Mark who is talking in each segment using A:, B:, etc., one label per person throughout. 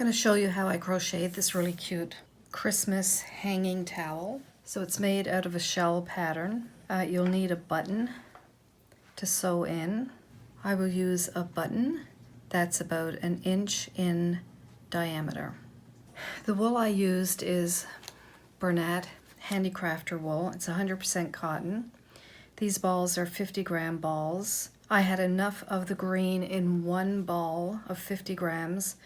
A: I'm going to show you how I crocheted this really cute Christmas hanging towel. So it's made out of a shell pattern. You'll need a button to sew in. I will use a button that's about 1 inch in diameter. The wool I used is Bernat Handicrafter wool. It's 100% cotton. These balls are 50-gram balls. I had enough of the green in one ball of 50 grams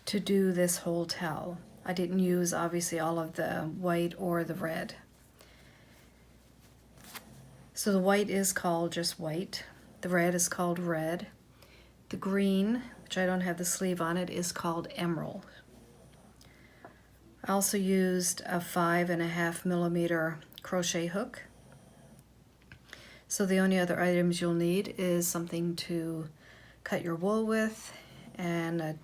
A: to do this whole towel. I didn't use obviously all of the white or the red. So the white is called just white. The red is called red. The green, which I don't have the sleeve on it, is called emerald. I also used a 5.5 millimeter crochet hook. So the only other items you'll need is something to cut your wool with and a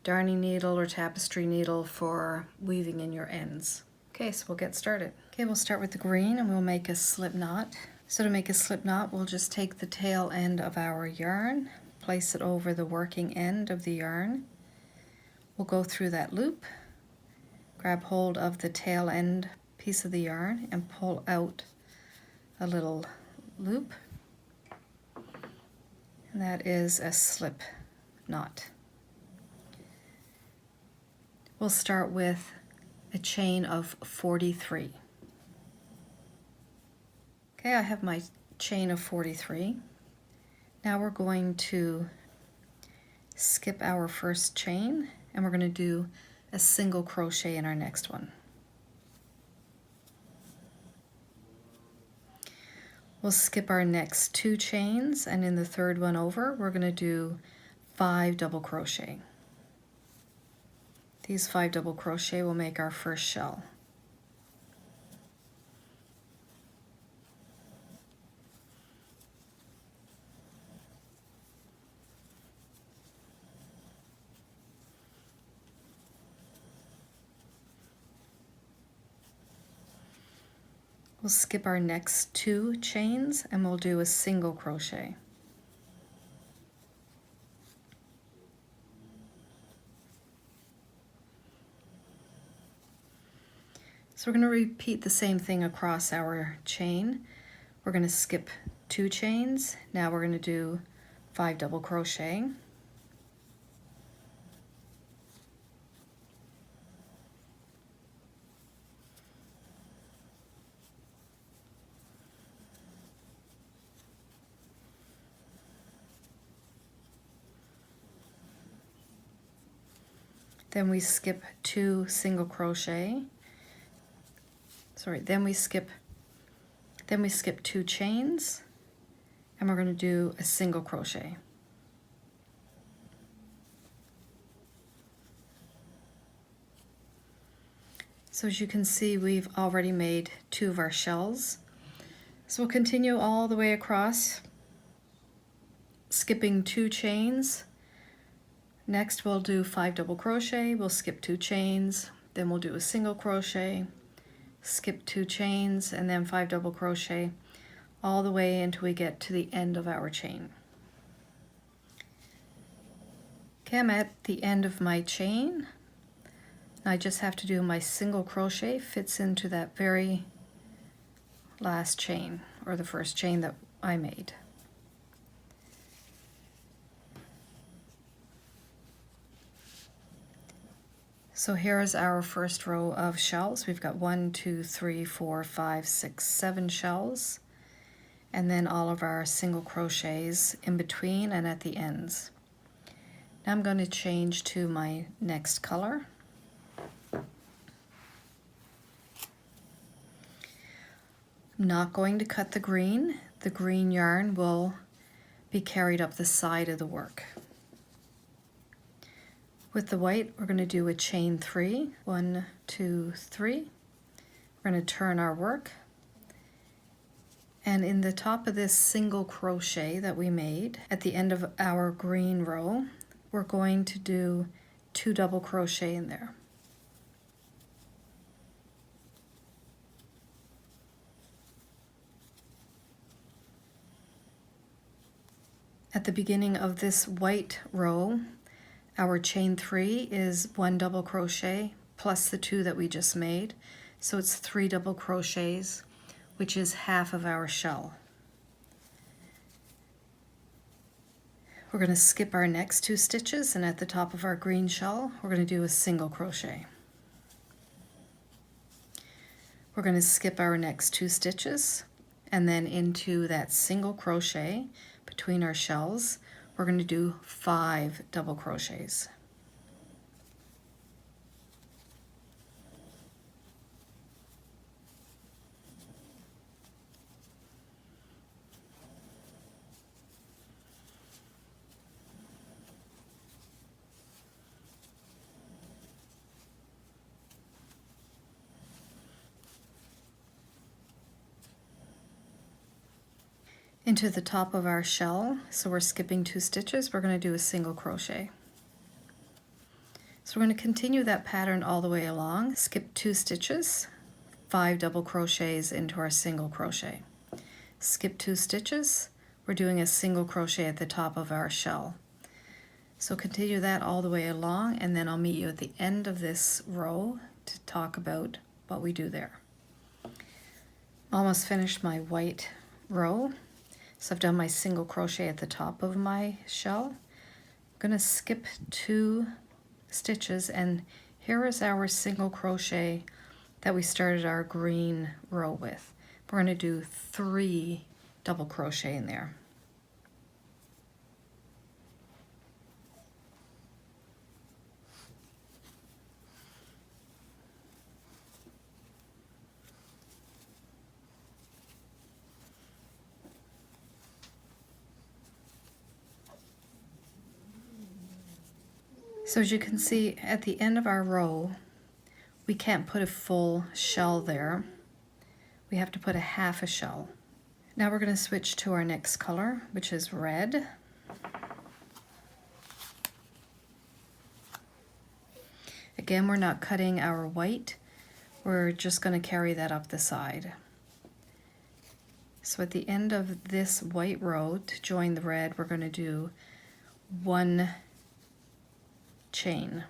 A: darning needle or tapestry needle for weaving in your ends. Okay, so we'll get started. Okay, we'll start with the green and we'll make a slip knot. So to make a slip knot, we'll just take the tail end of our yarn, place it over the working end of the yarn. We'll go through that loop, grab hold of the tail end piece of the yarn and pull out a little loop. And that is a slip knot. We'll start with a chain of 43. Okay, I have my chain of 43. Now we're going to skip our first chain and we're going to do a single crochet in our next one. We'll skip our next 2 chains and in the third one over we're going to do 5 double crochet. These 5 double crochet will make our first shell. We'll skip our next 2 chains and we'll do a single crochet. So we're going to repeat the same thing across our chain. We're going to skip 2 chains. Now we're going to do 5 double crochet. Then we skip 2 single crochet. Then we skip 2 chains and we're going to do a single crochet. So as you can see, we've already made 2 of our shells. So we'll continue all the way across, skipping 2 chains. Next we'll do 5 double crochet, we'll skip 2 chains, then we'll do a single crochet, skip 2 chains, and then 5 double crochet all the way until we get to the end of our chain. Okay, I'm at the end of my chain. I just have to do my single crochet, fits into that very last chain, or the first chain that I made. So here is our first row of shells. We've got 1, 2, 3, 4, 5, 6, 7 shells, and then all of our single crochets in between and at the ends. Now I'm going to change to my next color. I'm not going to cut the green. The green yarn will be carried up the side of the work. With the white, we're going to do a chain 3. 1, 2, 3. We're going to turn our work. And in the top of this single crochet that we made, at the end of our green row, we're going to do 2 double crochet in there. At the beginning of this white row, Our chain 3 is 1 double crochet plus the 2 that we just made. So it's 3 double crochets, which is half of our shell. We're going to skip our next 2 stitches, and at the top of our green shell, we're going to do a single crochet. We're going to skip our next 2 stitches, and then into that single crochet between our shells, we're going to do 5 double crochets. Into the top of our shell, so we're skipping 2 stitches, we're going to do a single crochet. So we're going to continue that pattern all the way along, skip 2 stitches, 5 double crochets into our single crochet. Skip 2 stitches, we're doing a single crochet at the top of our shell. So continue that all the way along, and then I'll meet you at the end of this row to talk about what we do there. Almost finished my white row. So I've done my single crochet at the top of my shell. I'm going to skip 2 stitches, and here is our single crochet that we started our green row with. We're going to do 3 double crochet in there. So as you can see, at the end of our row, we can't put a full shell there. We have to put a half a shell. Now we're going to switch to our next color, which is red. Again, we're not cutting our white. We're just going to carry that up the side. So at the end of this white row, to join the red, we're going to do 1 chain.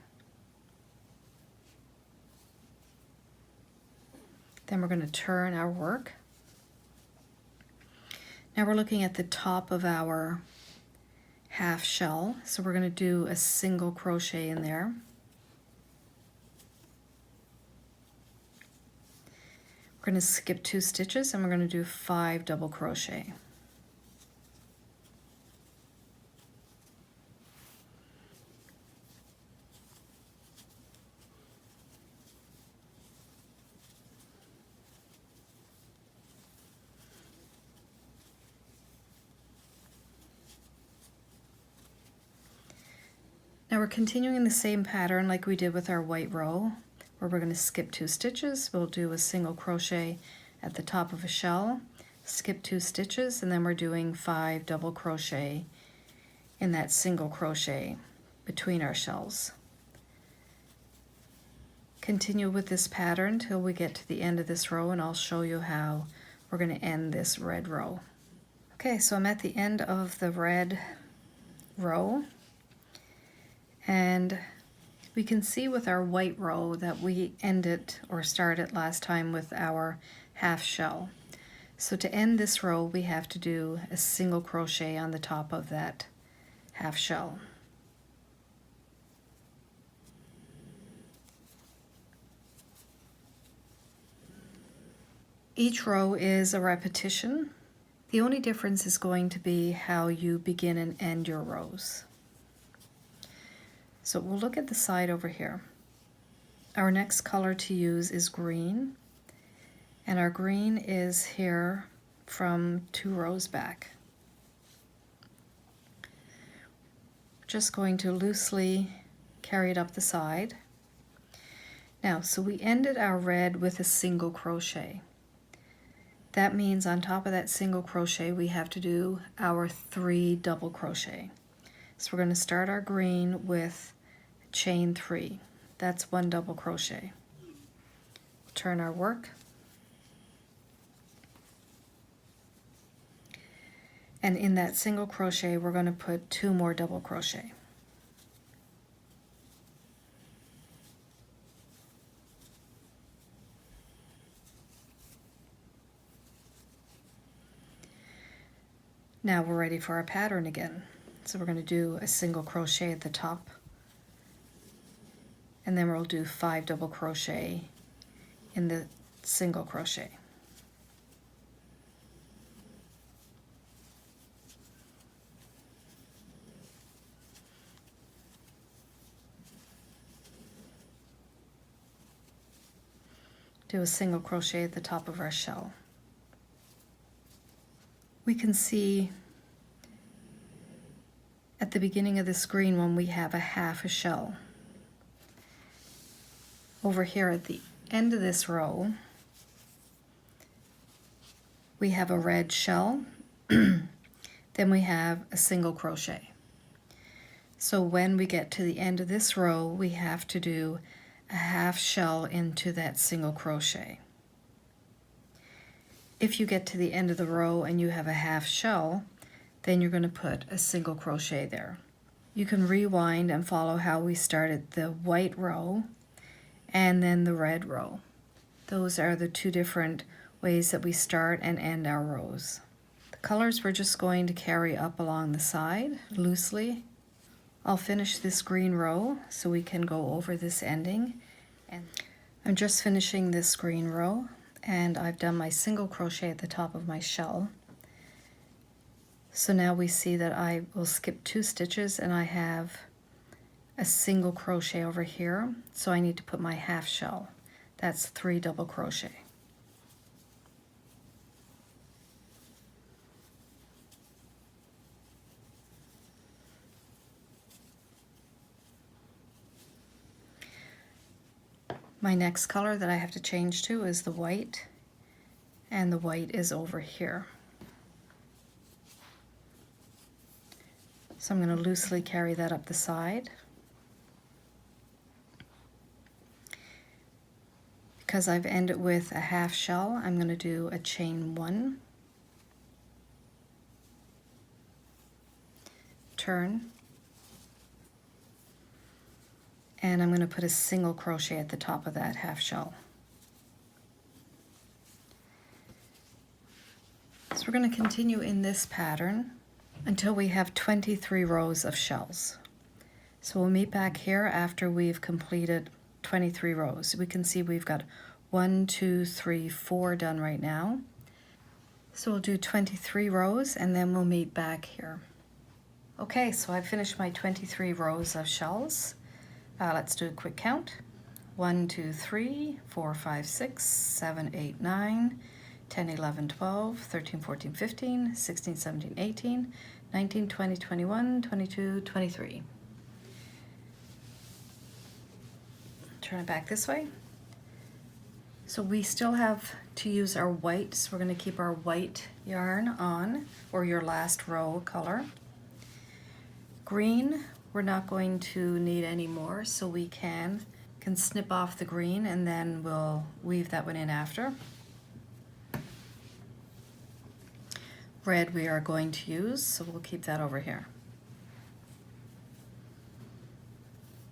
A: Then we're going to turn our work. Now we're looking at the top of our half shell, so we're going to do a single crochet in there. We're going to skip 2 stitches, and we're going to do 5 double crochet. Now we're continuing the same pattern like we did with our white row, where we're going to skip 2 stitches. We'll do a single crochet at the top of a shell, skip 2 stitches, and then we're doing 5 double crochet in that single crochet between our shells. Continue with this pattern till we get to the end of this row, and I'll show you how we're going to end this red row. Okay, so I'm at the end of the red row. And we can see with our white row that we ended or started last time with our half shell. So to end this row, we have to do a single crochet on the top of that half shell. Each row is a repetition. The only difference is going to be how you begin and end your rows. So we'll look at the side over here. Our next color to use is green, and our green is here from 2 rows back. Just going to loosely carry it up the side. Now, so we ended our red with a single crochet. That means on top of that single crochet, we have to do our 3 double crochet. So we're going to start our green with chain 3. That's 1 double crochet. Turn our work. And in that single crochet, we're going to put 2 more double crochet. Now we're ready for our pattern again. So we're going to do a single crochet at the top, and then we'll do 5 double crochet in the single crochet. Do a single crochet at the top of our shell. We can see at the beginning of this green one we have a half a shell. Over here at the end of this row we have a red shell, then we have a single crochet. So when we get to the end of this row we have to do a half shell into that single crochet. If you get to the end of the row and you have a half shell, then you're going to put a single crochet there. You can rewind and follow how we started the white row and then the red row. Those are the two different ways that we start and end our rows. The colors we're just going to carry up along the side loosely. I'll finish this green row so we can go over this ending. And I'm just finishing this green row, and I've done my single crochet at the top of my shell. So now we see that I will skip 2 stitches and I have a single crochet over here, so I need to put my half shell. That's 3 double crochet. My next color that I have to change to is the white, and the white is over here. So I'm going to loosely carry that up the side. Because I've ended with a half shell, I'm going to do a chain 1, turn, and I'm going to put a single crochet at the top of that half shell. So we're going to continue in this pattern until we have 23 rows of shells. So we'll meet back here after we've completed 23 rows. We can see we've got 1, 2, 3, 4 done right now. So we'll do 23 rows and then we'll meet back here. Okay, so I've finished my 23 rows of shells. Let's do a quick count. 1, 2, 3, 4, 5, 6, 7, 8, 9, 10, 11, 12, 13, 14, 15, 16, 17, 18, 19, 20, 21, 22, 23. Turn it back this way. So we still have to use our white, so we're going to keep our white yarn on, or your last row color. Green, we're not going to need any more, so we can snip off the green and then we'll weave that one in after. Red we are going to use, so we'll keep that over here.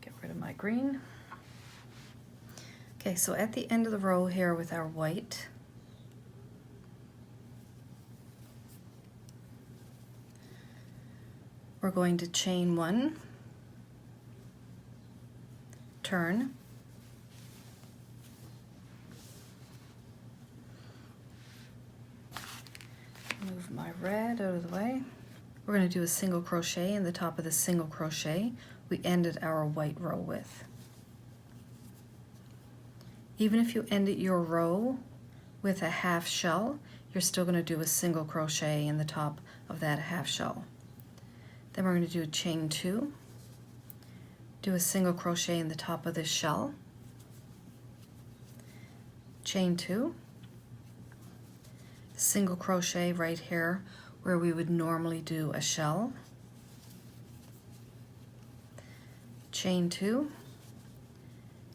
A: Get rid of my green. Okay, so at the end of the row here with our white, we're going to chain 1, turn, move my red out of the way. We're going to do a single crochet in the top of the single crochet we ended our white row with. Even if you ended your row with a half shell, you're still going to do a single crochet in the top of that half shell. Then we're going to do a chain 2, do a single crochet in the top of this shell, chain 2, single crochet right here where we would normally do a shell, chain 2,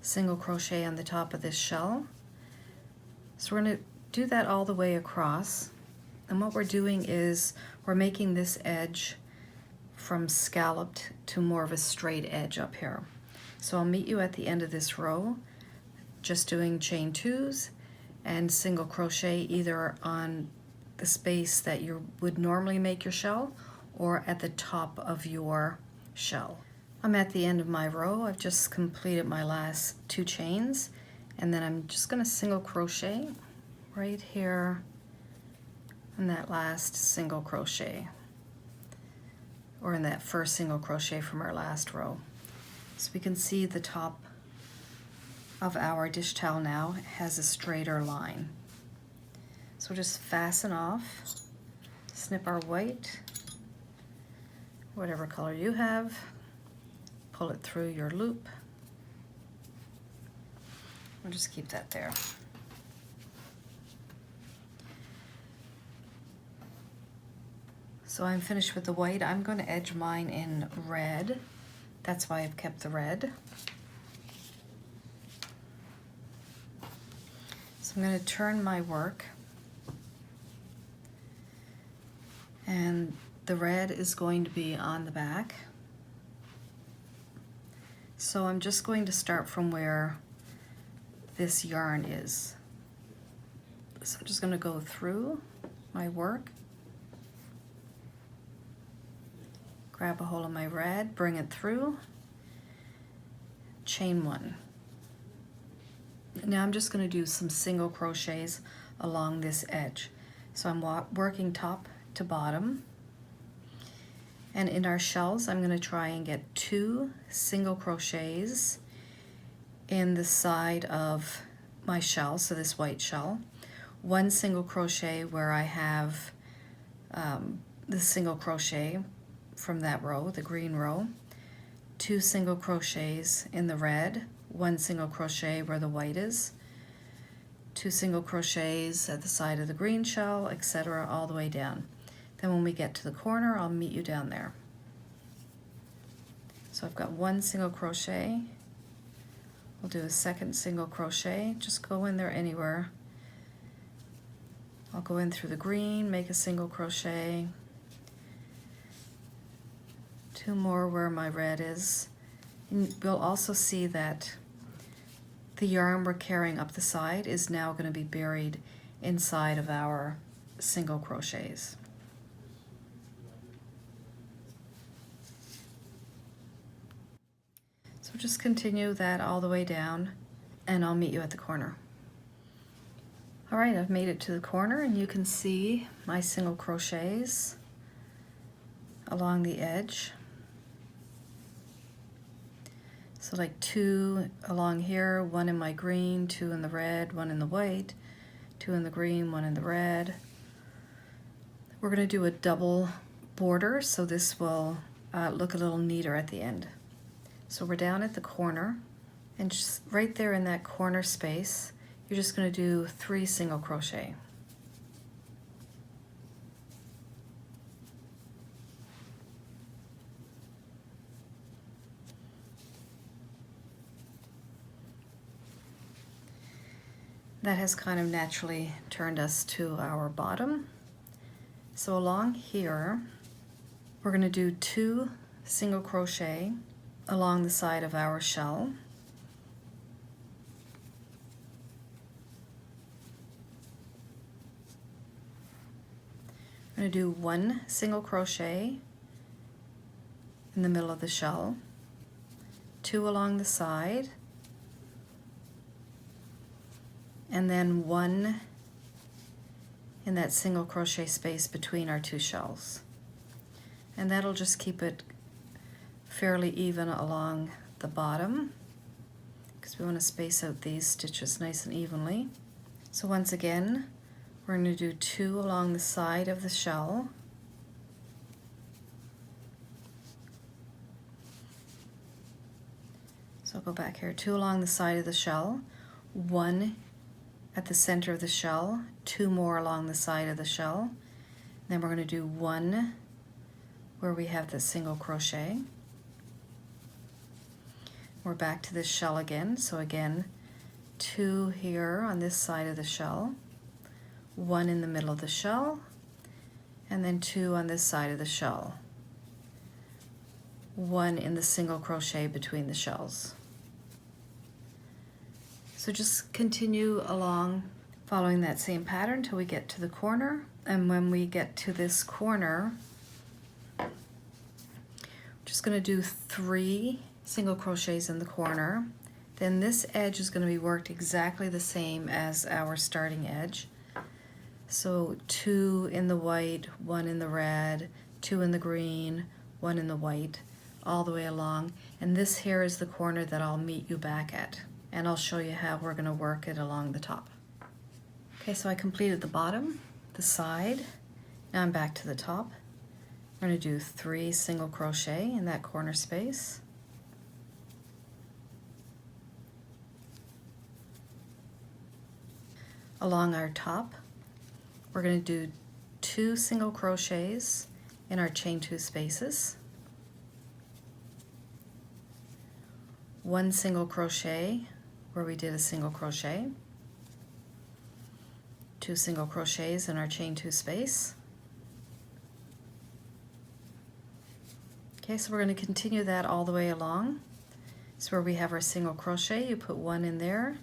A: single crochet on the top of this shell. So we're going to do that all the way across, and what we're doing is we're making this edge from scalloped to more of a straight edge up here. So I'll meet you at the end of this row just doing chain 2s and single crochet either on the space that you would normally make your shell or at the top of your shell. I'm at the end of my row. I've just completed my last 2 chains, and then I'm just going to single crochet right here in that last single crochet, or in that first single crochet from our last row. So we can see the top of our dish towel now has a straighter line. So just fasten off, snip our white, whatever color you have, pull it through your loop. We'll just keep that there. So I'm finished with the white. I'm going to edge mine in red. That's why I've kept the red. So I'm going to turn my work, and the red is going to be on the back. So I'm just going to start from where this yarn is. So I'm just going to go through my work, grab a hold of my red, bring it through, chain 1. Now I'm just going to do some single crochets along this edge. So I'm working top to bottom, and in our shells I'm going to try and get 2 single crochets in the side of my shell, so this white shell, 1 single crochet where I have the single crochet from that row, the green row, 2 single crochets in the red, 1 single crochet where the white is, 2 single crochets at the side of the green shell, etc., all the way down. Then when we get to the corner, I'll meet you down there. So I've got 1 single crochet. We'll do a second single crochet. Just go in there anywhere. I'll go in through the green, make a single crochet, 2 more where my red is. And we'll also see that the yarn we're carrying up the side is now going to be buried inside of our single crochets. So just continue that all the way down, and I'll meet you at the corner. All right, I've made it to the corner, and you can see my single crochets along the edge. So like 2 along here, 1 in my green, 2 in the red, 1 in the white, 2 in the green, 1 in the red. We're going to do a double border, so this will look a little neater at the end. So we're down at the corner, and just right there in that corner space, you're just going to do 3 single crochet. That has kind of naturally turned us to our bottom. So along here, we're going to do 2 single crochet along the side of our shell. I'm going to do 1 single crochet in the middle of the shell, 2 along the side, and then 1 in that single crochet space between our 2 shells. And that'll just keep it fairly even along the bottom, because we want to space out these stitches nice and evenly. So once again, we're going to do 2 along the side of the shell, so I'll go back here, 2 along the side of the shell, 1 at the center of the shell, 2 more along the side of the shell, then we're going to do 1 where we have the single crochet. We're back to this shell again, so again 2 here on this side of the shell, 1 in the middle of the shell, and then 2 on this side of the shell, 1 in the single crochet between the shells. So just continue along Following that same pattern till we get to the corner, and when we get to this corner, we're just going to do 3 single crochets in the corner. Then this edge is going to be worked exactly the same as our starting edge. So 2 in the white, 1 in the red, 2 in the green, 1 in the white, all the way along. And this here is the corner that I'll meet you back at. And I'll show you how we're going to work it along the top. Okay, so I completed the bottom, the side. Now I'm back to the top. I'm going to do 3 single crochet in that corner space. Along our top, we're going to do 2 single crochets in our chain 2 spaces, 1 single crochet where we did a single crochet, 2 single crochets in our chain 2 space. Okay, so we're going to continue that all the way along. So where we have our single crochet, you put 1 in there,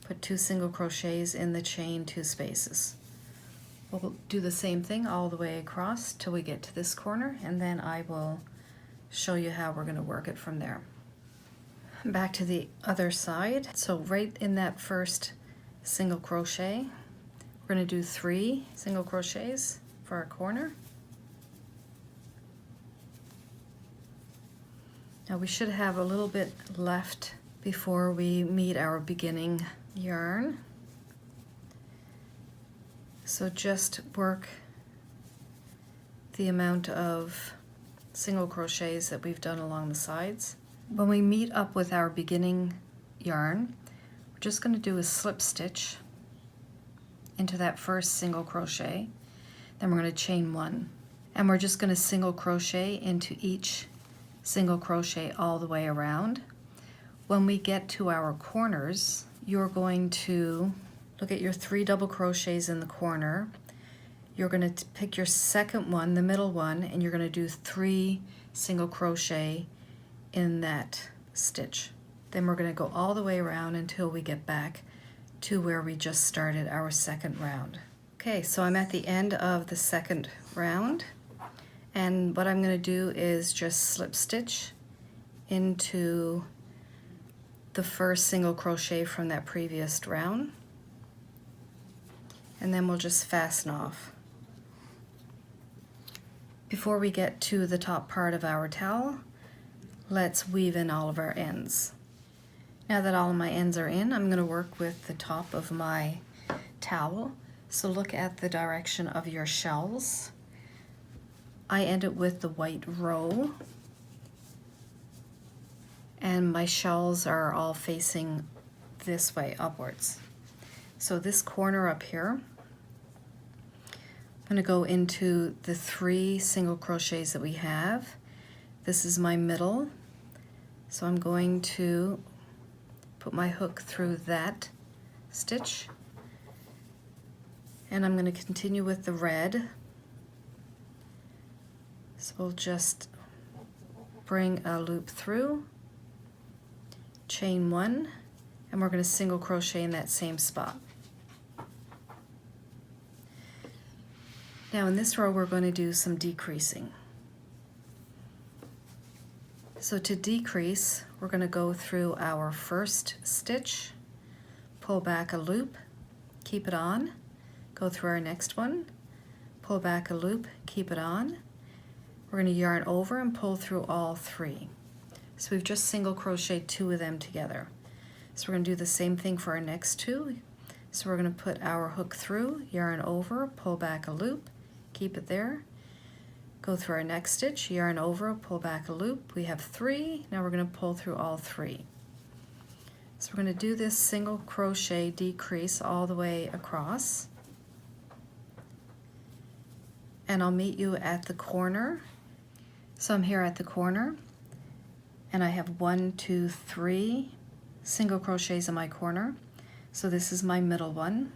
A: put 2 single crochets in the chain 2 spaces. We'll do the same thing all the way across till we get to this corner, and then I will show you how we're going to work it from there. Back to the other side. So right in that first single crochet, we're going to do 3 single crochets for our corner. Now we should have a little bit left before we meet our beginning yarn. So just work the amount of single crochets that we've done along the sides. When we meet up with our beginning yarn, we're just going to do a slip stitch into that first single crochet. Then we're going to chain 1. And we're just going to single crochet into each single crochet all the way around. When we get to our corners, you're going to look at your 3 double crochets in the corner. You're going to pick your second one, the middle one, and you're going to do 3 single crochet in that stitch. Then we're going to go all the way around until we get back to where we just started our second round. Okay, so I'm at the end of the second round, and what I'm going to do is just slip stitch into the first single crochet from that previous round, and then we'll just fasten off. Before we get to the top part of our towel, let's weave in all of our ends. Now that all of my ends are in, I'm going to work with the top of my towel. So look at the direction of your shells. I ended with the white row, and my shells are all facing this way upwards. So this corner up here, I'm going to go into the 3 single crochets that we have. This is my middle, so I'm going to put my hook through that stitch, and I'm going to continue with the red. So we'll just bring a loop through, chain 1, and we're going to single crochet in that same spot. Now in this row we're going to do some decreasing. So to decrease, we're going to go through our first stitch, pull back a loop, keep it on, go through our next one, pull back a loop, keep it on. We're going to yarn over and pull through all 3. So we've just single crocheted 2 of them together. So we're going to do the same thing for our next 2. So we're going to put our hook through, yarn over, pull back a loop, keep it there. Go through our next stitch, yarn over, pull back a loop. We have 3. Now we're going to pull through all 3. So we're going to do this single crochet decrease all the way across. And I'll meet you at the corner. So I'm here at the corner, and I have 1, 2, 3 single crochets in my corner. So this is my middle one.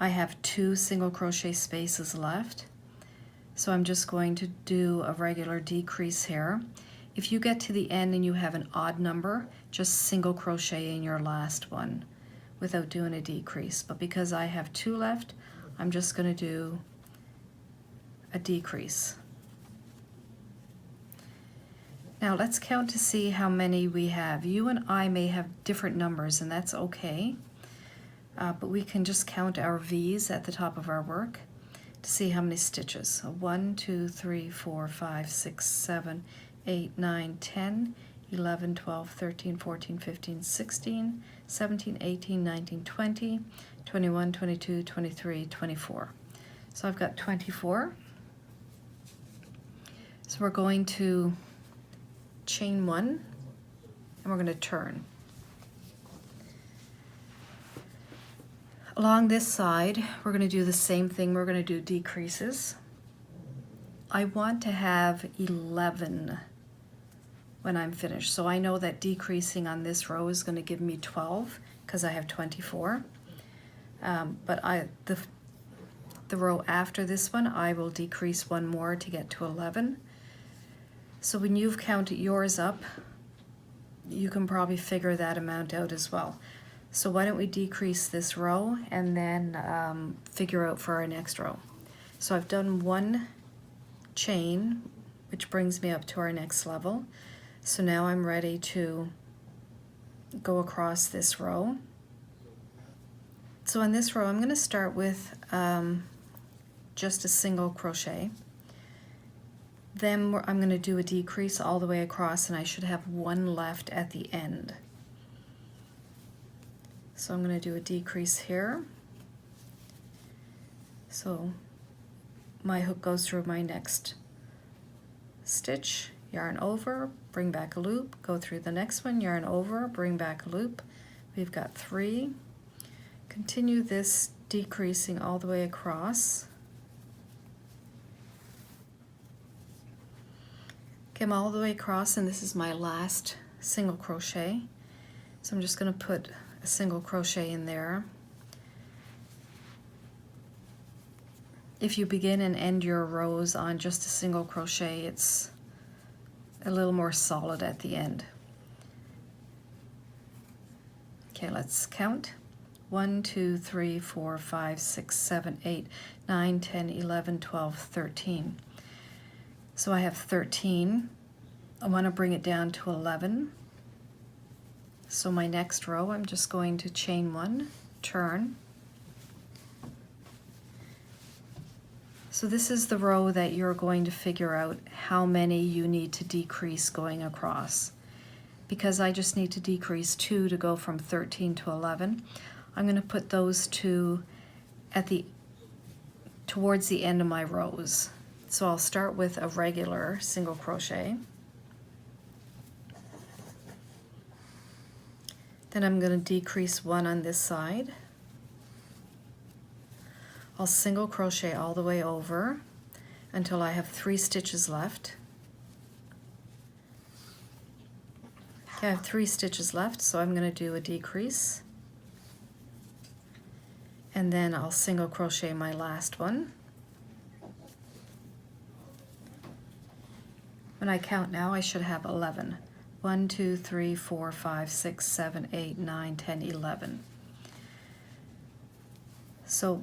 A: I have 2 single crochet spaces left. So I'm just going to do a regular decrease here. If you get to the end and you have an odd number, just single crochet in your last one without doing a decrease, but because I have 2 left, I'm just going to do a decrease. Now let's count to see how many we have. You and I may have different numbers, and that's okay, but we can just count our V's at the top of our work to see how many stitches. So 1, 2, 3, 4, 5, 6, 7, 8, 9, 10, 11, 12, 13, 14, 15, 16, 17, 18, 19, 20, 21, 22, 23, 24. So I've got 24. So we're going to chain 1 and we're going to turn. Along this side, we're going to do the same thing. We're going to do decreases. I want to have 11 when I'm finished. So I know that decreasing on this row is going to give me 12 because I have 24. But the row after this one, I will decrease 1 more to get to 11. So when you've counted yours up, you can probably figure that amount out as well. So why don't we decrease this row and then figure out for our next row. So I've done 1 chain, which brings me up to our next level. So now I'm ready to go across this row. So on this row, I'm going to start with just a single crochet. Then I'm going to do a decrease all the way across, and I should have 1 left at the end. So I'm going to do a decrease here. So my hook goes through my next stitch, yarn over, bring back a loop, go through the next one, yarn over, bring back a loop. We've got 3. Continue this decreasing all the way across. Okay, I'm all the way across, and this is my last single crochet. So I'm just going to put a single crochet in there. If you begin and end your rows on just a single crochet, it's a little more solid at the end. Okay, let's count. 1, 2, 3, 4, 5, 6, 7, 8, 9, 10, 11, 12, 13. So I have 13. I want to bring it down to 11. So my next row, I'm just going to chain 1, turn. So this is the row that you're going to figure out how many you need to decrease going across. Because I just need to decrease 2 to go from 13 to 11, I'm going to put those 2 at towards the end of my rows. So I'll start with a regular single crochet. Then I'm going to decrease 1 on this side. I'll single crochet all the way over until I have 3 stitches left. Okay, I have 3 stitches left, so I'm going to do a decrease. And then I'll single crochet my last one. When I count now, I should have 11. 1, 2, 3, 4, 5, 6, 7, 8, 9, 10, 11. So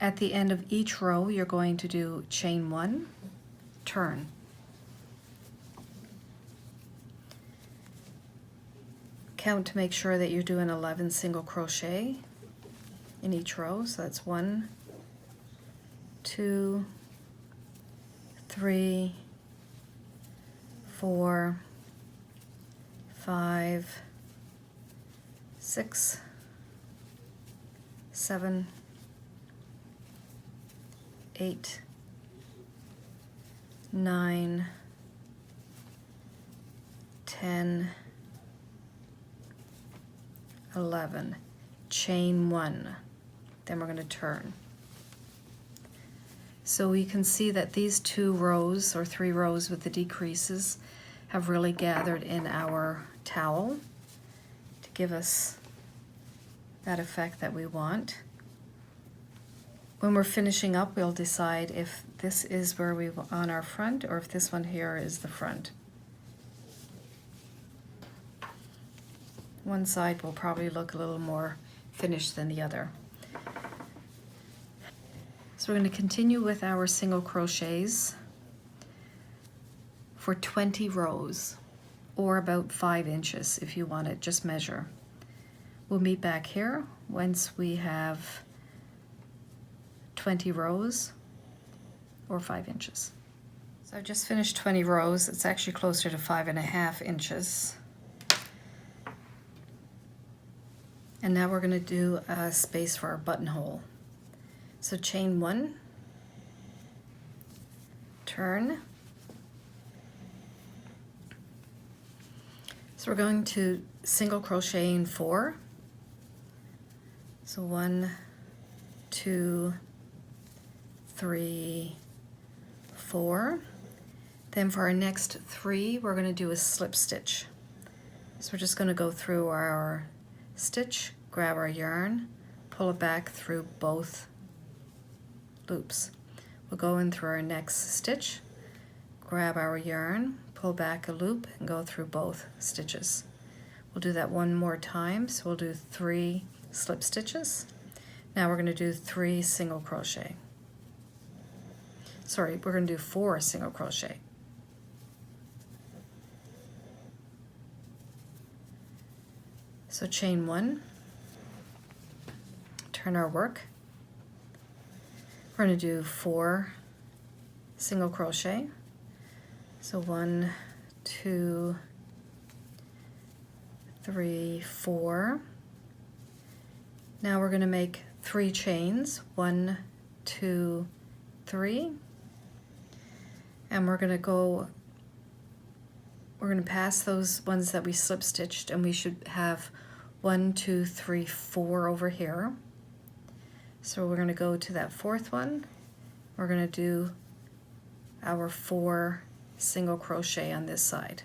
A: at the end of each row, you're going to do chain 1, turn. Count to make sure that you're doing 11 single crochet in each row. So that's 1, 2, 3, 4, 5, 6, 7, 8, 9, 10, 11. Chain 1. Then we're going to turn. So we can see that these 2 rows or 3 rows with the decreases have really gathered in our towel to give us that effect that we want. When we're finishing up, we'll decide if this is where we want on our front or if this one here is the front. One side will probably look a little more finished than the other. So we're going to continue with our single crochets for 20 rows, or about 5 inches if you want it, just measure. We'll meet back here once we have 20 rows or 5 inches. So I've just finished 20 rows. It's actually closer to 5.5 inches. And now we're going to do a space for our buttonhole. So chain 1, turn. So we're going to single crochet in 4. So 1, 2, 3, 4. Then for our next 3, we're going to do a slip stitch. So we're just going to go through our stitch, grab our yarn, pull it back through both loops. We'll go in through our next stitch, grab our yarn, pull back a loop, and go through both stitches. We'll do that one more time, so we'll do 3 slip stitches. Now we're going to do 3 single crochet. Sorry, we're going to do 4 single crochet. So chain 1, turn our work. We're going to do 4 single crochet. So 1, 2, 3, 4. Now we're going to make 3 chains, 1, 2, 3. And we're going to pass those ones that we slip stitched, and we should have 1, 2, 3, 4 over here. So we're going to go to that 4th one. We're going to do our 4 single crochet on this side.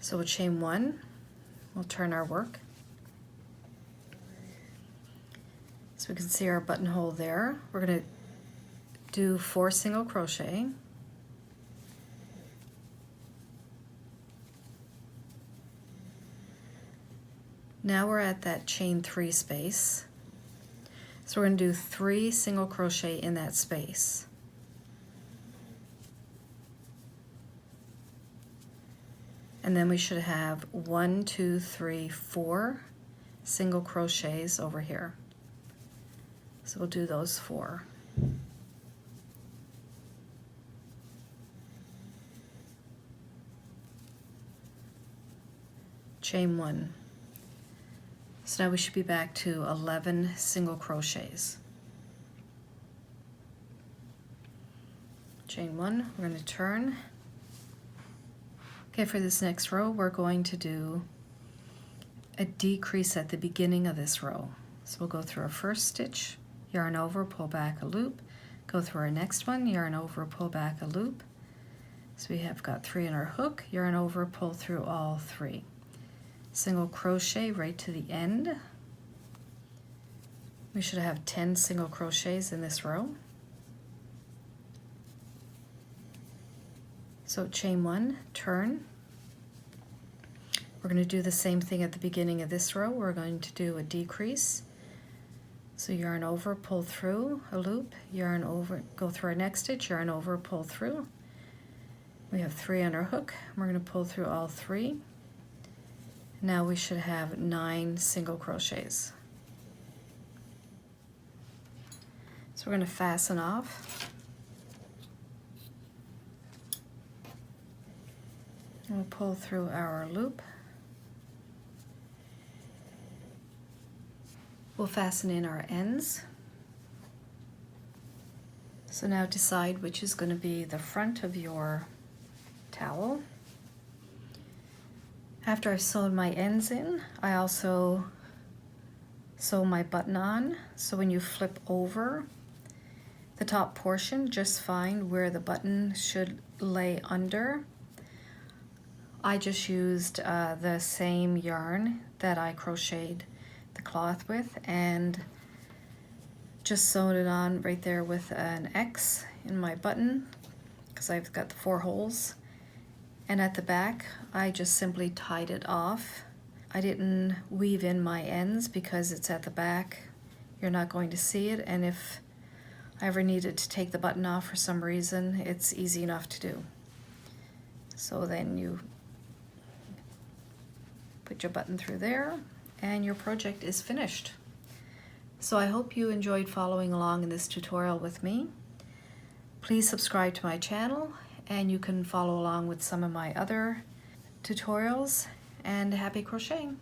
A: So we'll chain 1, we'll turn our work. So we can see our buttonhole there. We're going to do 4 single crochet. Now we're at that chain 3 space. So we're going to do 3 single crochet in that space. And then we should have 1, 2, 3, 4 single crochets over here. So we'll do those 4. Chain 1. So now we should be back to 11 single crochets. Chain 1, we're going to turn. Okay, for this next row, we're going to do a decrease at the beginning of this row. So we'll go through our first stitch, yarn over, pull back a loop, go through our next one, yarn over, pull back a loop. So we have got 3 in our hook, yarn over, pull through all 3. Single crochet right to the end. We should have 10 single crochets in this row. So chain 1, turn. We're going to do the same thing at the beginning of this row. We're going to do a decrease. So yarn over, pull through a loop, yarn over, go through our next stitch, yarn over, pull through. We have 3 on our hook. We're going to pull through all 3. Now we should have 9 single crochets. So we're going to fasten off. And we'll pull through our loop. We'll fasten in our ends. So now decide which is going to be the front of your towel. After I've sewn my ends in, I also sew my button on. So when you flip over the top portion, just find where the button should lay under. I just used the same yarn that I crocheted the cloth with and just sewed it on right there with an X in my button because I've got the 4 holes. And at the back, I just simply tied it off. I didn't weave in my ends because it's at the back. You're not going to see it, and if I ever needed to take the button off for some reason, it's easy enough to do. So then you put your button through there, and your project is finished. So I hope you enjoyed following along in this tutorial with me. Please subscribe to my channel, and you can follow along with some of my other tutorials, and happy crocheting!